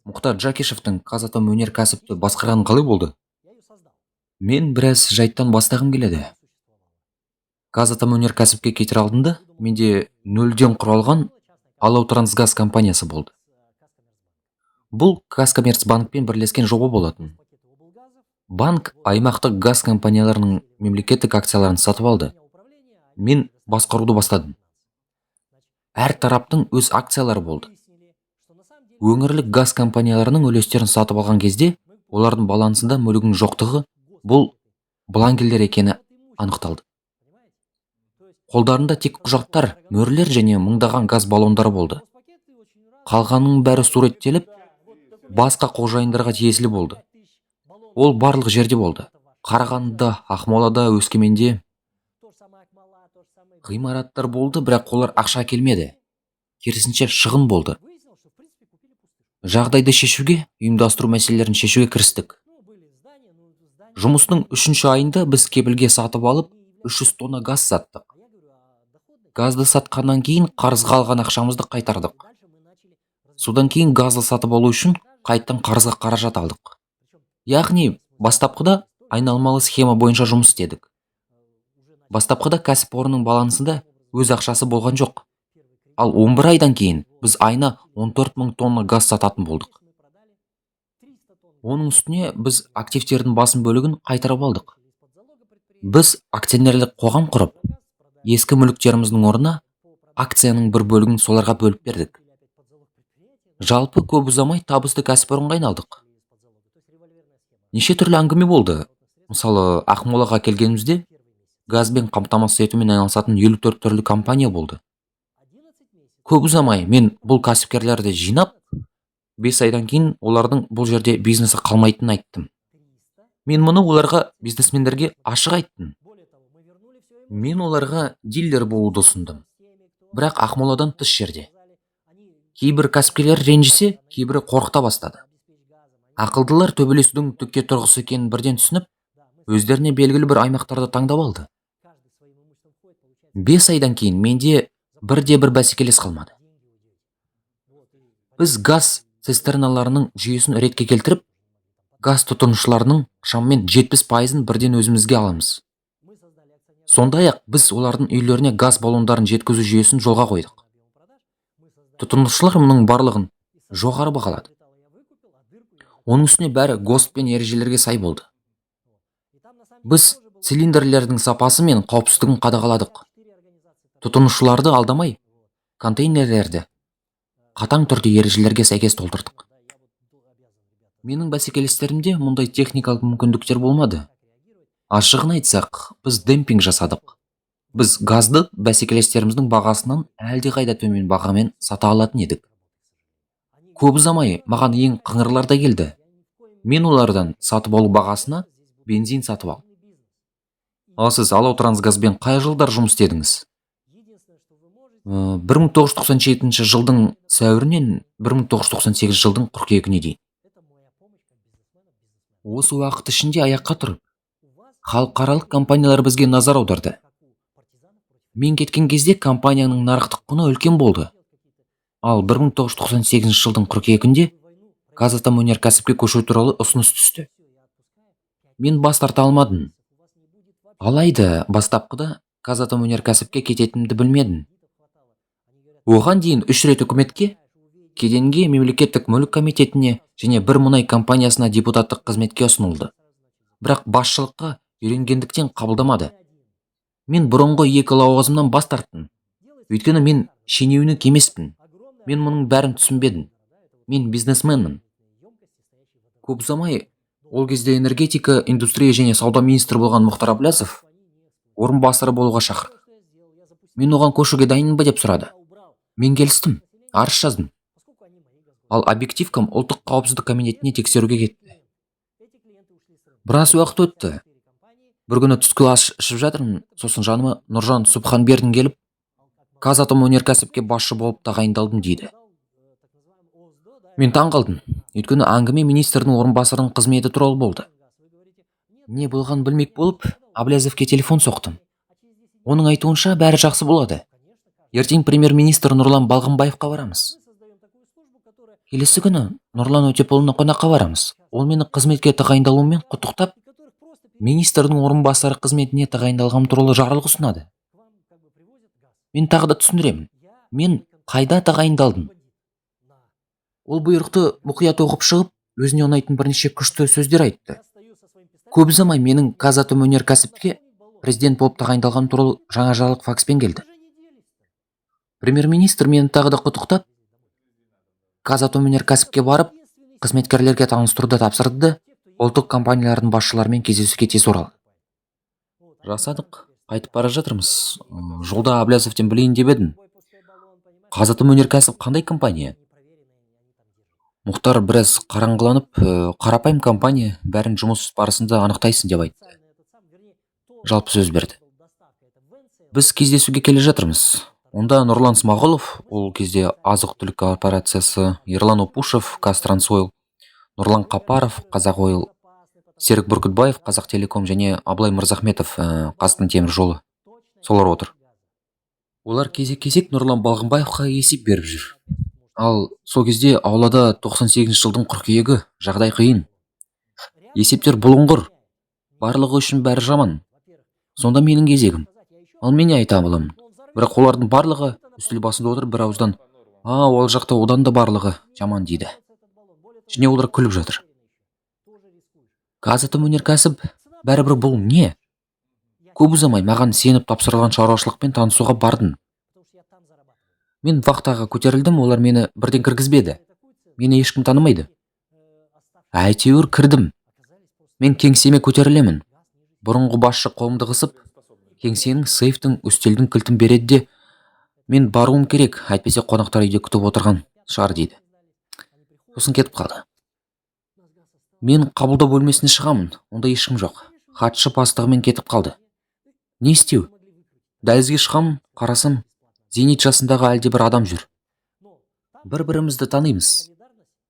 Мұхтар Джакишевтің Қазатом өнеркәсіпті басқарған қалай болды? Мен біраз жайттан бастағым келеді. Қазатом өнеркәсіпке кетер алдында менде нөлден құралған Алау-Трансгаз компаниясы болды. Бұл Казкоммерцбанкпен бірлескен жоба болатын. Банк аймақтық газ компанияларының мемлекеттік акцияларын сатып алды. Мен басқаруды бастадым. Әр тараптың өз акциялары болды. Өңірлік газ компанияларының үлестерін сатып алған кезде, олардың балансында мүлігінің жоқтығы бұл бланкерлер екені анықталды. Қолдарында тек құжаттар, мөрлер және мыңдаған газ баллондары болды. Қалғанның бәрі суреттеліп, басқа қожайындарға тиесілі болды. Ол барлық жерде болды. Қарағандыда, Ақмолада, Өскеменде ғимараттар болды, бірақ олар ақша келмеді. Керісінше шығын болды. Жағдайды шешуге, ұйымдастыру мәселелерін шешуге кірістік. Жұмыстың 3-ші айында біз кепілге сатып алып, 300 тонна газ саттық. Газды сатқаннан кейін қарызға алған ақшамызды қайтардық. Содан кейін газды сатып алу үшін қайттан қарызға қаражат алдық. Яғни, бастапқыда айналмалы схема бойынша жұмыс істедік. Бастапқыда кәсіпорынның балансында өз ақшасы болған жоқ. Ал 11 айдан кейін біз айына 14 мың тонна газ сататын болдық. Оның үстіне біз активтердің басым бөлігін қайтарып алдық. Біз акционерлік қоғам құрып, ескі мүліктеріміздің орнына акцияның бір бөлігін соларға бөліп бердік. Жалпы көп ұзамай табысты кәсіпорынға айналдық. Неше түрлі әңгіме болды. Мысалы, Ақмолаға келгенімізде газбен қамтамасыз етумен айналысатын 54 түрлі компания болды. Көп ұзамай мен бұл кәсіпкерлерді жинап, 5 айдан кейін олардың бұл жерде бизнесі қалмайтынын айттым. Мен мұны оларға, бизнесмендерге ашық айттым. Мен оларға дилер болуды ұсындым. Бірақ Ақмоладан тыс жерде. Кейбір кәсіпкерлер ренжісе, кейбірі қорқыта бастады. Ақылдылар төбелесудің түкке тұрғысы екенін бірден түсініп, өздеріне белгілі бір аймақтарды таңдап алды. 5 айдан кейін менде бірде-бір бәсекелес қалмады. Біз газ цистерналарының жүйесін ретке келтіріп, газ тұтынушыларының шамамен 70%-ын бірден өзімізге аламыз. Сондай-ақ біз олардың үйлеріне газ баллондарын жеткізу жүйесін жолға қойдық. Тұтынушылар мұның барлығын жоғары бағалады. Оның үстіне бәрі ГОСТ пен ережелерге сай болды. Біз цилиндрлердің сапасы мен қауіпсіздігін қадағаладық. Тұтынушыларды алдамай, контейнерлерді қатаң түрде ережелерге сәйкес толтырдық. Менің бәсекелестерімде мұндай техникалық мүмкіндіктер болмады. Ашығын айтсақ, біз демпинг жасадық. Біз газды бәсекелестеріміздің бағасынан әлдеқайда төмен бағамен сата алатын едік. Көп ұзамай маған ең қыңырлар да келді. Мен олардан сатып алу бағасына бензин сатып алдым. Ал сіз Алау-Трансгазбен қай жылдар жұмыс істедіңіз? 1997 жылдың сәуірінен 1998 жылдың қыркүйегіне дейін. Осы уақыт ішінде аяққа тұрып, халықаралық компаниялар бізге назар аударды. Мен кеткен кезде компанияның нарықтық құны үлкен болды. Ал 1998 жылдың қыркүйегінде Қазатом өнеркәсіпке көшу туралы ұсыныс түсті. Мен бас тарта алмадым. Алайда бастапқыда Қазатом өнеркәсіпке кететінімді білмедім. Оған дейін 3 рет үкіметке, кеденге, мемлекеттік мүлік комитетіне және бір мұнай компаниясына депутаттық қызметке ұсынылды. Бірақ басшылыққа үйренгендіктен қабылдамады. Мен бұрынғы 2 лауазымнан бас тарттым. Өйткені мен шенеунік емеспін. Мен мұның бәрін түсінбедім. Мен бизнесменмін. Көп ұзамай, ол кезде энергетика, индустрия және сауда министрі болған Мұхтар Әблязов орынбасары болуға шақырды. Мен оған көшуге дайынмын ба деп сұрады. Мен келістім, арыз жаздым. Ал объективкам ұлттық қауіпсіздік комитетіне тексеруге кетті. Біраз уақыт өтті. Бір күні түскі ас ішіп жатырмын, сосын жаныма Нұржан Субханбердин келіп, Қазатом өнеркәсіпке басшы болып тағайындалдым дейді. Мен таң қалдым, өйткені әңгіме министрдің орынбасарының қызметі туралы болды. Не болған білмек болып, Әблязовке телефон соқтым. Оның айтуынша бәрі жақсы болады. Ертең премьер-министр Нұрлан Балғымбаевқа барамыз. Келесі күні Нұрлан Өтепұлына қонаққа барамыз. Ол мені қызметке тағайындалуыммен құттықтап, министрдің орынбасары қызметіне тағайындалғаным туралы жарлық ұсынады. Мен тағы да түсіндіремін. Мен қайда тағайындалдым? Ол бұйрықты мұқият оқып шығып, өзіне ұнайтын бірнеше күшті сөздер айтты. Көп ұзамай менің Қазатомөнеркәсіпке президент болып тағайындалғаным туралы жаңа жарлық факспен келді. Премьер-министр мені тағы да құттықтап, Қазатомөнеркәсіпке барып, қызметкерлерге таныстыруды тапсырды да, ұлттық компаниялардың басшыларымен кездесуге тез оралды. Жасадық, қайтып бара жатырмыз. Жолда Әблязовтен білейін деп едім. Қазатомөнеркәсіп қандай компания? Мұхтар біраз қараңғыланып, қарапайым компания, бәрін жұмыс барысында анықтайсың деп айтты. Жалпы сөз берді. Біз кездесуге келе жатырмыз. Онда Нұрлан Смағұлов, ол кезде азық-түлік корпорациясы, Ерлан Опушев, Қазтрансойл, Нұрлан Қапаров, Қазақ-Ойл, Серік Бүркітбаев, Қазақтелеком және Абылай Мырзахметов, Қазақстан темір жолы. Солар отыр. Олар кезек-кезек Нұрлан Балғынбаевқа есеп беріп жүр. Ал сол кезде аулада 98 жылдың қыркүйегі, жағдай қиын. Есептер бұлыңғыр. Барлығы үшін бәрі жаман. Сонда менің кезегім. Ал мен не айта аламын? Бірақ олардың барлығы үстел басында отырып бір ауыздан, ол жақта одан да барлығы жаман дейді. Және олар күліп жатыр. Қазатомөнеркәсіп бәрібір бұл не? Көп ұзамай маған сеніп тапсырылған шаруашылықпен танысуға бардым. Мен вахтаға көтерілдім, олар мені бірден кіргізбеді. Мені ешкім танымайды. Әйтеуір кірдім. Мен кеңсеме көтерілемін. Бұрынғы басшы қолымды қысып, кеңсенің, сейфтің, үстелдің кілтін береді де, мен баруым керек, әйтпесе қонақтар үйде күтіп отырған шығар дейді. Сосын кетіп қалды. Мен қабылдау бөлмесіне шығамын, онда ешкім жоқ. Хатшы бастығымен кетіп қалды. Не істеу? Дәлізге шығамын, қарасам, зейнет жасындағы әлде бір адам жүр. Бір-бірімізді танимыз.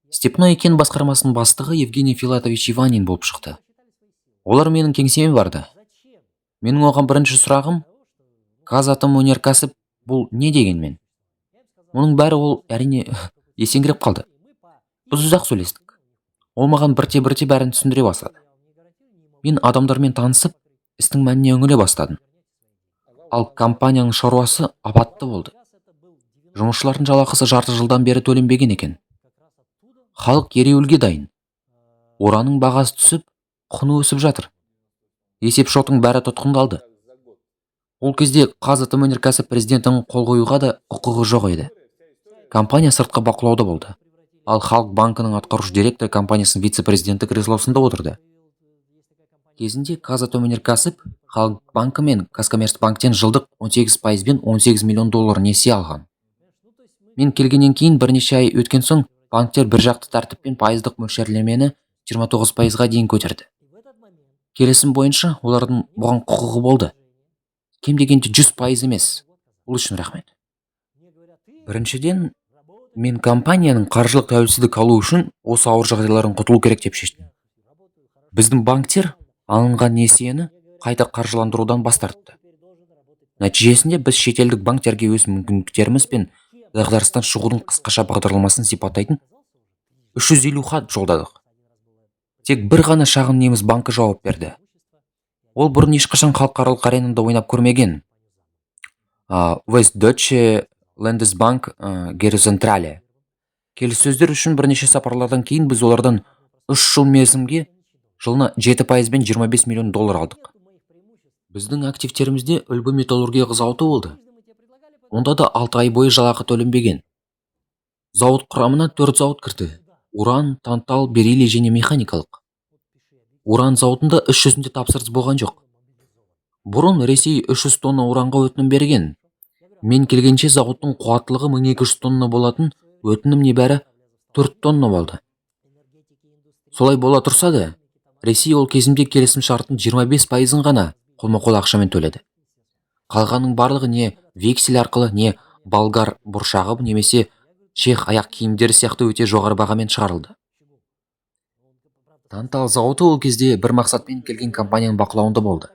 Степной кен басқармасының бастығы Евгений Филатович Иванин болып шықты. Олар менің кеңсеме барды. Менің оған бірінші сұрағым, Қазатомөнеркәсіп бұл не дегенмен? Оның бәрі ол әрине есеңгіреп қалды. Біз ұзақ сөйлестік. Ол маған бірте-бірте бәрін түсіндіре бастады. Мен адамдармен танысып, істің мәніне үңіле бастадым. Ал компанияның шаруасы апатты болды. Жұмысшылардың жалақысы жарты жылдан бері төленбеген екен. Халық ереуілге дайын. Уранның бағасы түсіп, құны өсіп жатыр. Есеп шотың бәрі тұтқындалды. Ол кезде Қазатомөнеркәсіп президентінің қол қоюға да құқығы жоқ еді. Компания сыртқы бақылауда болды. Ал Халық банкінің атқарушы директор компаниясының вице-президенті креслосында отырды. Кезінде Қазатомөнеркәсіп Халық банкі мен Казкоммерцбанктен жылдық 18%-бен 18 миллион доллар несие алған. Мен келгеннен кейін бірнеше ай өткен соң банктер бір жақты тәртіппен пайыздық мөлшерлемені 29%-ға дейін көтерді. Келісім бойынша олардың бұған құқығы болды. Кем дегенде 100% емес. Бұл үшін рахмет. Біріншіден, мен компанияның қаржылық тәуелсіздік алу үшін осы ауыр жағдайлардан құтылу керек деп шештім. Біздің банктер алынған несиені қайта қаржыландырудан бас тартты. Нәтижесінде біз шетелдік банктерге өз мүмкіндіктеріміз бен дағдарыстан шығудың қысқаша бағдарламасын сипаттайтын 350 хат жолдадық. Тек бір ғана шағын неміс банкі жауап берді. Ол бұрын ешқашан халықаралық аренада ойнап көрмеген. Westdeutsche Landesbank Gerizentrale. Келіссөздер үшін бірнеше сапарлардан кейін біз олардан 3 жыл мерзімге жылына 7%-бен 25 миллион доллар алдық. Біздің активтерімізде үлбі металлургия зауыты болды. Онда да 6 ай бойы жалақы төленбеген. Зауыт құрамына 4 зауыт кірді. Уран, тантал, бериллий және механикалық. Уран зауытында іс жүзінде тапсырыс болған жоқ. Бұрын Ресей 300 тонна уранға өтінім берген. Мен келгенше зауыттың қуаттылығы 1200 тонна болатын, өтінім небәрі 4 тонна болды. Солай бола тұрса да, Ресей ол кезімде келісім шарттың 25%-ын ғана қолма-қол ақшамен төледі. Қалғанның барлығы не вексель арқылы, не болгар бұршағы немесе чех аяқ киімдері сияқты өте жоғары бағамен шығарылды. Тантал зауыты ол кезде бір мақсатпен келген компанияның бақылауында болды.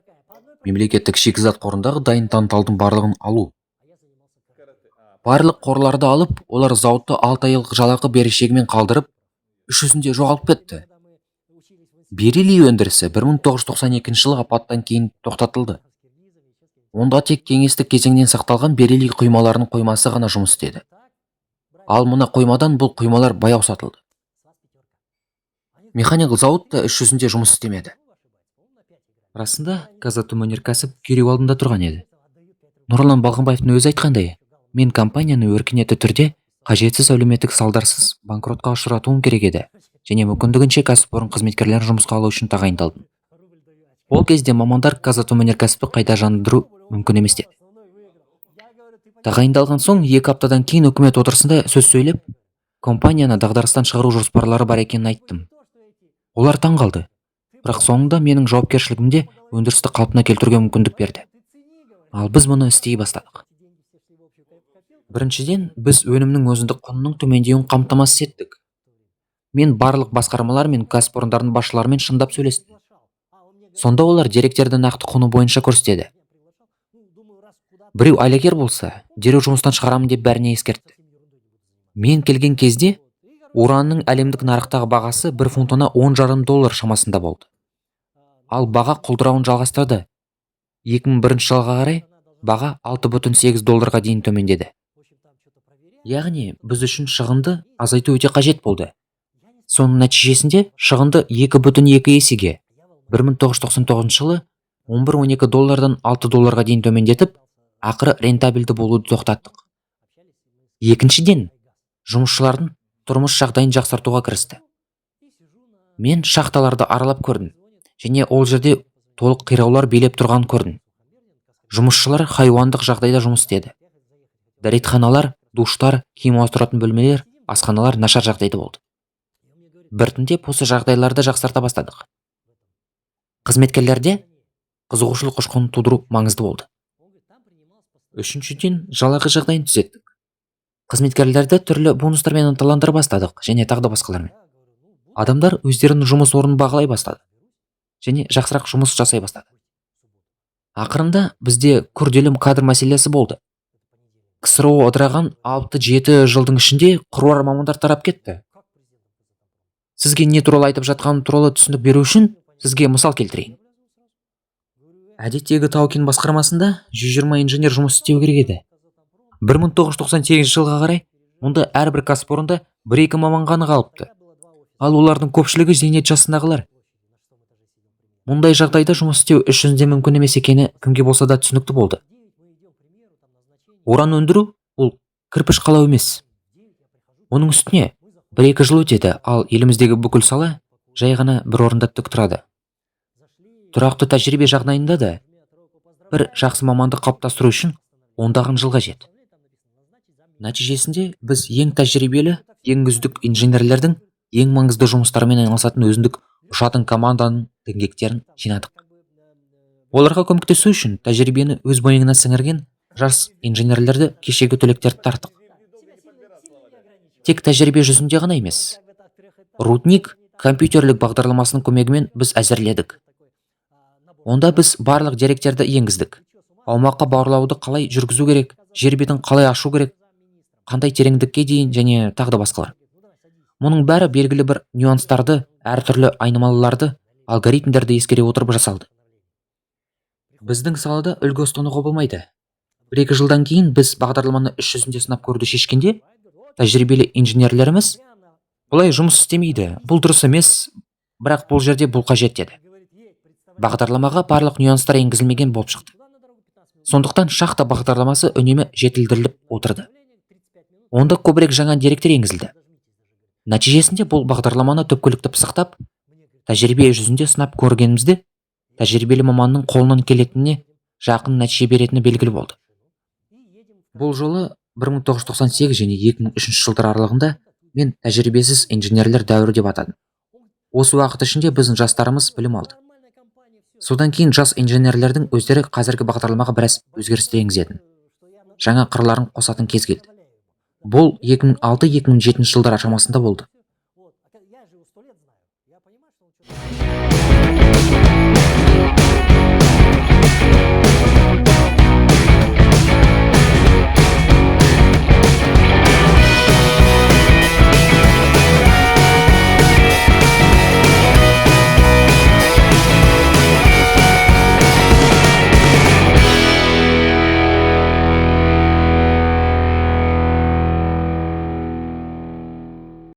Мемлекеттік шикізат қорындағы дайын танталдың барлығын алу. Барлық қорларды алып, олар зауытты 6 айлық жалақы берешегімен қалдырып, іс жүзінде жоғалып кетті. Бериллий өндірісі 1992 жылы апаттан кейін тоқтатылды. Онда тек кеңестік кезеңнен сақталған бериллий құймаларының қоймасы ғана жұмыс істеді. Ал мына қоймадан бұл құймалар баяу сатылды. Механикалық зауыт та іс жүзінде жұмыс істемеді. Расында, Казатомөнеркәсіп күйреу алдында тұрған еді. Нұрлан Балғынбаевтың өзі айтқандай, мен компанияны өркениетті түрде қажетсіз әлеуметтік салдарсыз банкротқа ұшыратуым керек еді, және мүмкіндігінше кәсіпорын қызметкерлерін жұмысқа алу үшін тағайындалдым. Ол кезде мамандар Казатомөнеркәсіпті қайта жандандыру мүмкін емес деді. Тағайындалған соң 2 аптадан кейін үкімет отырысында сөз сөйлеп, компанияны дағдарыстан шығару жоспарлары бар екенін айттым. Олар таң қалды. Бірақ соңында менің жауапкершілігімде өндірісті қалпына келтіруге мүмкіндік берді. Ал біз мұны істей бастадық. Біріншіден, біз өнімнің өзіндік құнының төмендеуін қамтамасыз еттік. Мен барлық басқармалар мен кәсіпорындардың басшыларымен шындап сөйлестім. Сонда олар деректерді нақты құны бойынша көрсетеді. Біреу айлакер болса, дереу жұмыстан шығарамын деп бәріне ескертті. Мен келген кезде уранның әлемдік нарықтағы бағасы 1 фунтына $10,5 шамасында болды. Ал баға құлдырауын жалғастырды. 2001 жылға қарай баға $6,8 дейін төмендеді. Яғни, біз үшін шығынды азайту өте қажет болды. Соның нәтижесінде шығынды 2,2 есеге 1999 жылы $11-12 $6 дейін төмендетіп, ақыры рентабелді болуды тоқтаттық. Екіншіден, жұмысшылардың тұрмыс жағдайын жақсартуға кірісті. Мен шахталарды аралап көрдім, және ол жерде толық қираулар билеп тұрған көрдім. Жұмысшылар хайуандық жағдайда жұмыс істеді. Дәретханалар, душтар, киім ауыстыратын бөлмелер, асханалар нашар жағдайда болды. Біртіндеп осы жағдайларды жақсарта бастадық. Қызметкерлерде қызығушылық ұшқынын тудыру маңызды болды. Үшіншіден, жалақы жағдайын түзеттік. Қызметкерлерді түрлі бонустармен ынталандыра бастадық, және тағы басқалармен. Адамдар өздерінің жұмыс орнын бағалай бастады, және жақсырақ жұмыс жасай бастады. Ақырында бізде күрделі кадр мәселесі болды. КСРО ыдыраған 6-7 жылдың ішінде қыруар мамандар тарап кетті. Сізге не туралы айтып жатқаным туралы түсінік беру үшін сізге мысал келтірейін. Әдеттегі Тау-кен басқармасында 120 инженер жұмыс істеу керек еді. 1998 жылға қарай мұнда әрбір кәсіпорында 1-2 маман ғана қалыпты. Ал олардың көпшілігі зейнет жасындағылар. Мұндай жағдайда жұмыс істеу іс жүзінде мүмкін емес екені кімге болса да түсінікті болды. Уран өндіру ол кірпіш қалау емес. Оның үстіне 1-2 жыл өтеді, ал еліміздегі бүкіл сала жай ғана бір орында тік тұрады. Тұрақты тәжірибе жағдайында да бір жақсы маманды қалыптастыру үшін 10 жыл қажет. Нәтижесінде біз ең тәжірибелі, ең үздік инженерлердің ең маңызды жұмыстарымен айналысатын өзіндік ұшатын команданың діңгектерін жинадық. Оларға көмектесу үшін тәжірибені өз бойына сіңірген жас инженерлерді кешегі түлектерді тарттық. Тек тәжірибе жүзінде ғана емес. Рудник компьютерлік бағдарламасының көмегімен біз әзірледік. Онда біз барлық деректерді енгіздік. Аумаққа барлауды қалай жүргізу керек, жер бетін қалай ашу керек, қандай тереңдікке дейін және тағы басқалар. Мұның бәрі белгілі бір нюанстарды, әртүрлі айнымалыларды, алгоритмдерді ескере отырып жасалды. Біздің салада үлгі ұстануға болмайды. 1-2 жылдан кейін біз бағдарламаны іс жүзінде сынап көруді шешкенде, тәжірибелі инженерлеріміз бұлай жұмыс істемейді, бұл дұрыс емес, бірақ бұл жерде бұл қажет деді. Бағдарламаға барлық нюанстар енгізілмеген болып шықты. Сондықтан шахта бағдарламасы үнемі жетілдіріліп отырды. Онда көбірек жаңа деректер енгізілді. Нәтижесінде бұл бағдарламаны түпкілікті пысықтап, тәжірибе жүзінде сынап көргенімізде, тәжірибелі маманның қолынан келетініне жақын нәтиже беретіні белгілі болды. Бұл жолы 1998 және 2003 жылдар аралығында мен тәжірибесіз инженерлер дәуірі деп атадым. Осы уақыт ішінде біздің жастарымыз білім алды. Содан кейін жас инженерлердің өздері қазіргі бағдарламаға біраз өзгерістер енгізетін, жаңа қырларын қосатын кез келді. Бұл 2006-2007 жылдар шамасында болды.